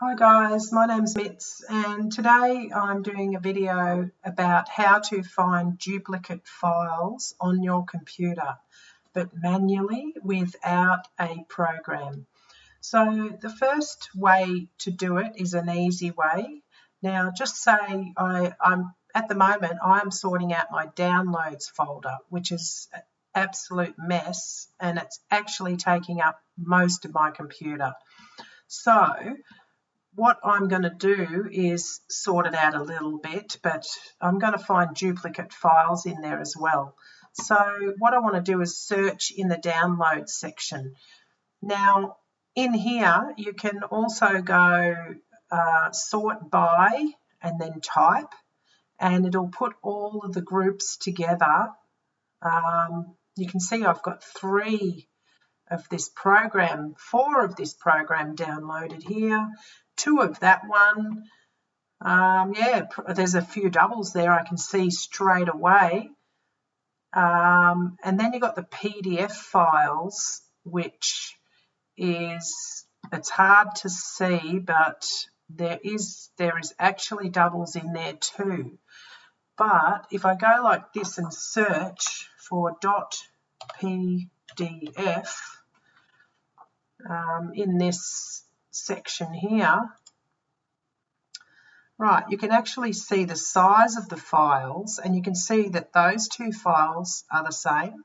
Hi guys, my name's Mitz and today I'm doing a video about how to find duplicate files on your computer but manually without a program. So the first way to do it is an easy way. Now just say at the moment I'm sorting out my downloads folder, which is an absolute mess and it's actually taking up most of my computer. So what I'm going to do is sort it out a little bit, but I'm going to find duplicate files in there as well. So what I want to do is search in the download section. Now in here you can also go sort by and then type, and it'll put all of the groups together. You can see I've got 4 of this program downloaded here, 2 of that one. There's a few doubles there I can see straight away. And then you've got the PDF files, which it's hard to see, but there is actually doubles in there too. But if I go like this and search for .pdf in this section here, right, you can actually see the size of the files, and you can see that those 2 files are the same.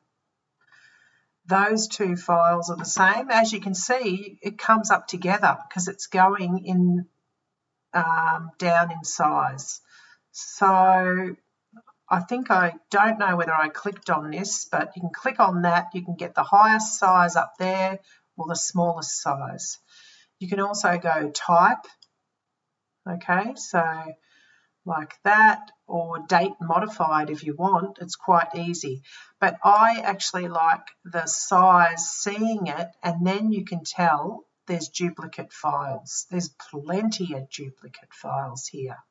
Those 2 files are the same. As you can see, it comes up together because it's going in down in size. So I don't know whether I clicked on this, but you can click on that. You can get the highest size up there or the smallest size. You can also go type, okay, so like that, or date modified if you want. It's quite easy, but I actually like the size, seeing it, and then you can tell there's duplicate files. There's plenty of duplicate files here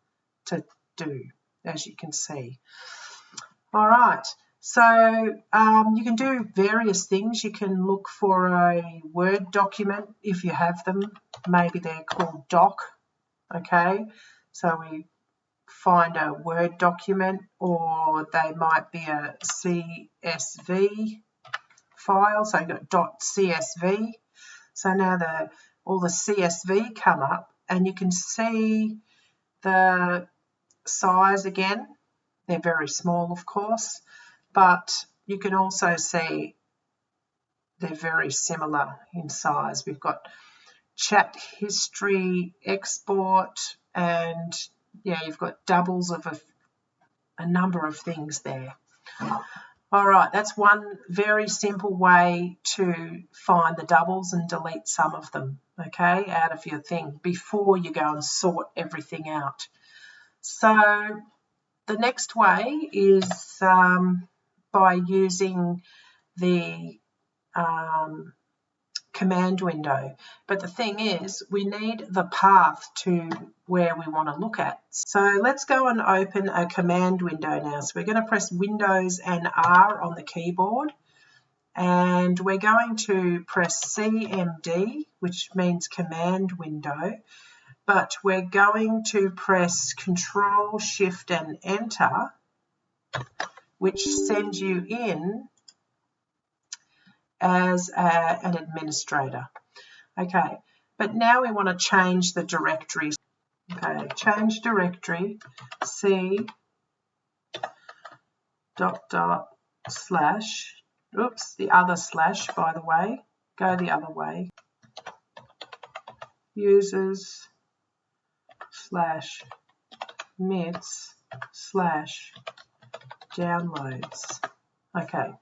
to do, as you can see. All right, so you can do various things. You can look for a Word document if you have them. Maybe they're called doc, okay? So we find a Word document, or they might be a CSV file. So you've got .csv. So now all the CSV come up, and you can see the size again. They're very small, of course, but you can also see they're very similar in size. We've got chat history, export, and you've got doubles of a number of things there. All right, that's one very simple way to find the doubles and delete some of them, okay, out of your thing before you go and sort everything out. So the next way is by using the command window. But the thing is, we need the path to where we want to look at. So let's go and open a command window now. So we're going to press Windows and R on the keyboard, and we're going to press CMD, which means command window, but we're going to press Control, Shift and Enter, which sends you in as an administrator. Okay, but now we want to change the directory. Okay, change directory, C /, oops, the other slash, by the way, go the other way, users /mits/downloads. Okay.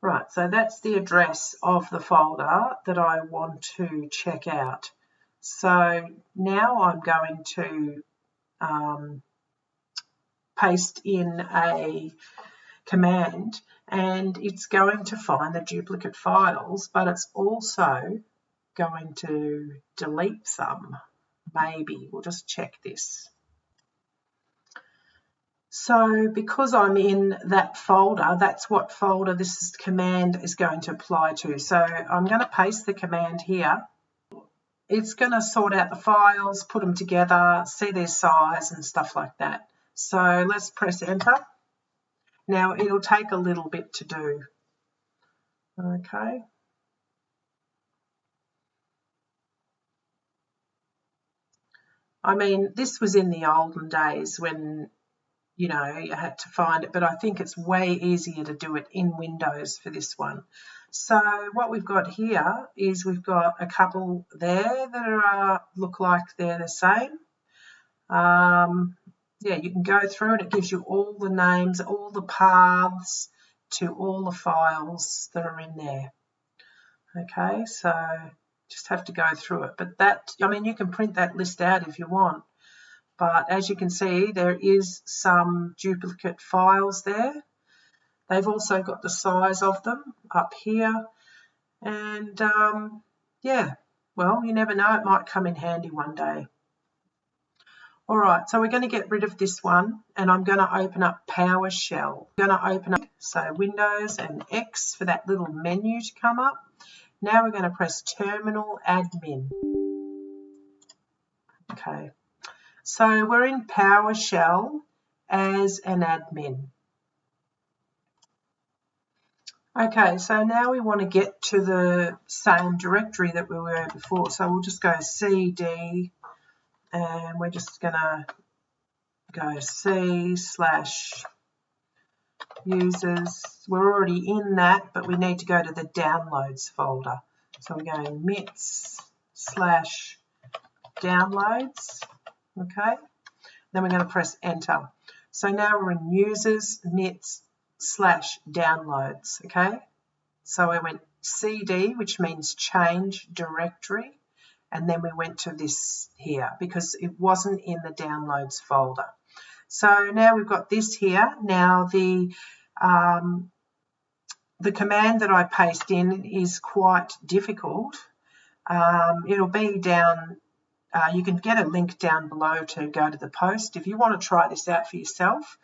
Right, so that's the address of the folder that I want to check out. So now I'm going to paste in a command, and it's going to find the duplicate files, but it's also going to delete some. Maybe we'll just check this. So because I'm in that folder, that's what folder this command is going to apply to. So I'm going to paste the command here. it's going to sort out the files, put them together, see their size and stuff like that. So let's press enter. Now it'll take a little bit to do. Okay. I mean, this was in the olden days when, you know, you had to find it, but I think it's way easier to do it in Windows for this one. So what we've got here is we've got a couple there that are look like they're the same. Yeah, you can go through it. It gives you all the names, all the paths to all the files that are in there. Okay, so just have to go through it. But that, I mean, you can print that list out if you want. But as you can see, there is some duplicate files there. They've also got the size of them up here. And yeah, well, you never know, it might come in handy one day. All right, so we're going to get rid of this one, and I'm going to open up PowerShell. I'm going to open up, so Windows and X for that little menu to come up. Now we're going to press Terminal Admin. Okay, so we're in PowerShell as an admin. Okay, so now we want to get to the same directory that we were before. So we'll just go CD, and we're just going to go C/users. We're already in that, but we need to go to the downloads folder. So we're going MITS/downloads. Okay, then we're going to press enter. So now we're in users MITS/downloads. Okay, so we went CD, which means change directory. And then we went to this here because it wasn't in the downloads folder. So now we've got this here. Now the command that I paste in is quite difficult. It'll be down, you can get a link down below to go to the post if you want to try this out for yourself.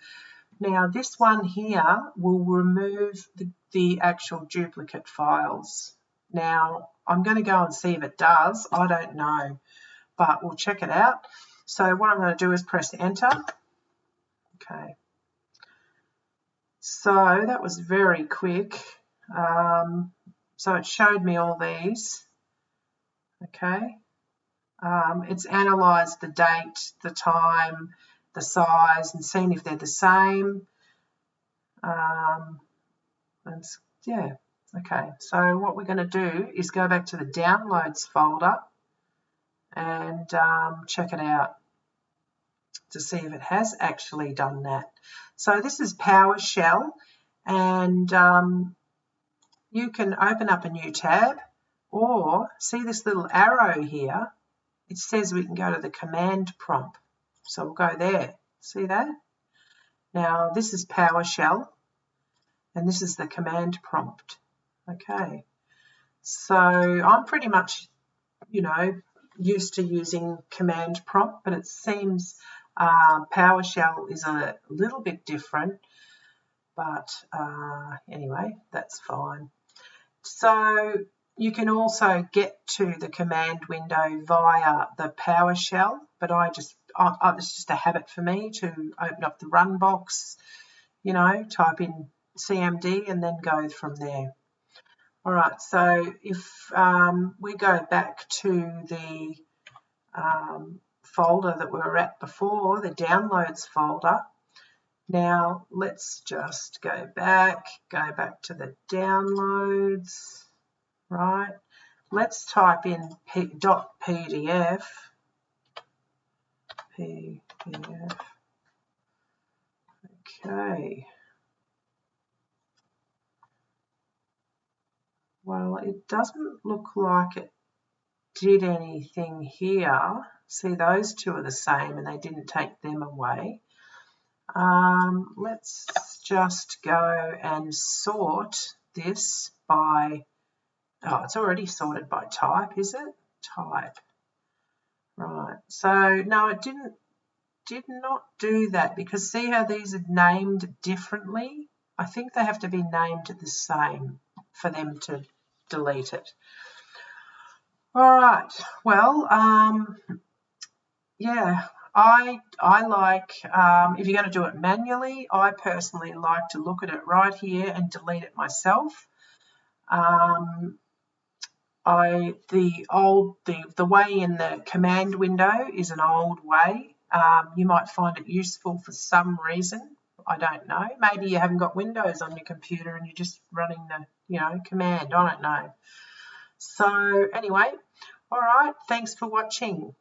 Now this one here will remove the actual duplicate files. Now I'm going to go and see if it does. I don't know, but we'll check it out. So what I'm going to do is press enter. Okay. So that was very quick. So it showed me all these. Okay. It's analysed the date, the time, the size, and seen if they're the same. And yeah. Okay, so what we're going to do is go back to the downloads folder and check it out to see if it has actually done that. So this is PowerShell, and you can open up a new tab, or see this little arrow here, it says we can go to the command prompt. So we'll go there, see that? Now this is PowerShell, and this is the command prompt. Okay, so I'm pretty much, you know, used to using command prompt, but it seems PowerShell is a little bit different, but anyway, that's fine. So you can also get to the command window via the PowerShell, but it's just a habit for me to open up the run box, you know, type in CMD and then go from there. All right, so if we go back to the folder that we were at before, the downloads folder. Now let's just go back to the downloads, right? Let's type in .pdf. Okay. Well, it doesn't look like it did anything here. See, those two are the same and they didn't take them away. Let's just go and sort this by, it's already sorted by type, is it? Type. Right, so no, it did not do that, because see how these are named differently? I think they have to be named the same for them to delete it. All right, well, yeah, I like, if you're going to do it manually, I personally like to look at it right here and delete it myself. The way in the command window is an old way. You might find it useful for some reason. I don't know. Maybe you haven't got Windows on your computer and you're just running the, command. I don't know. So anyway, all right. Thanks for watching.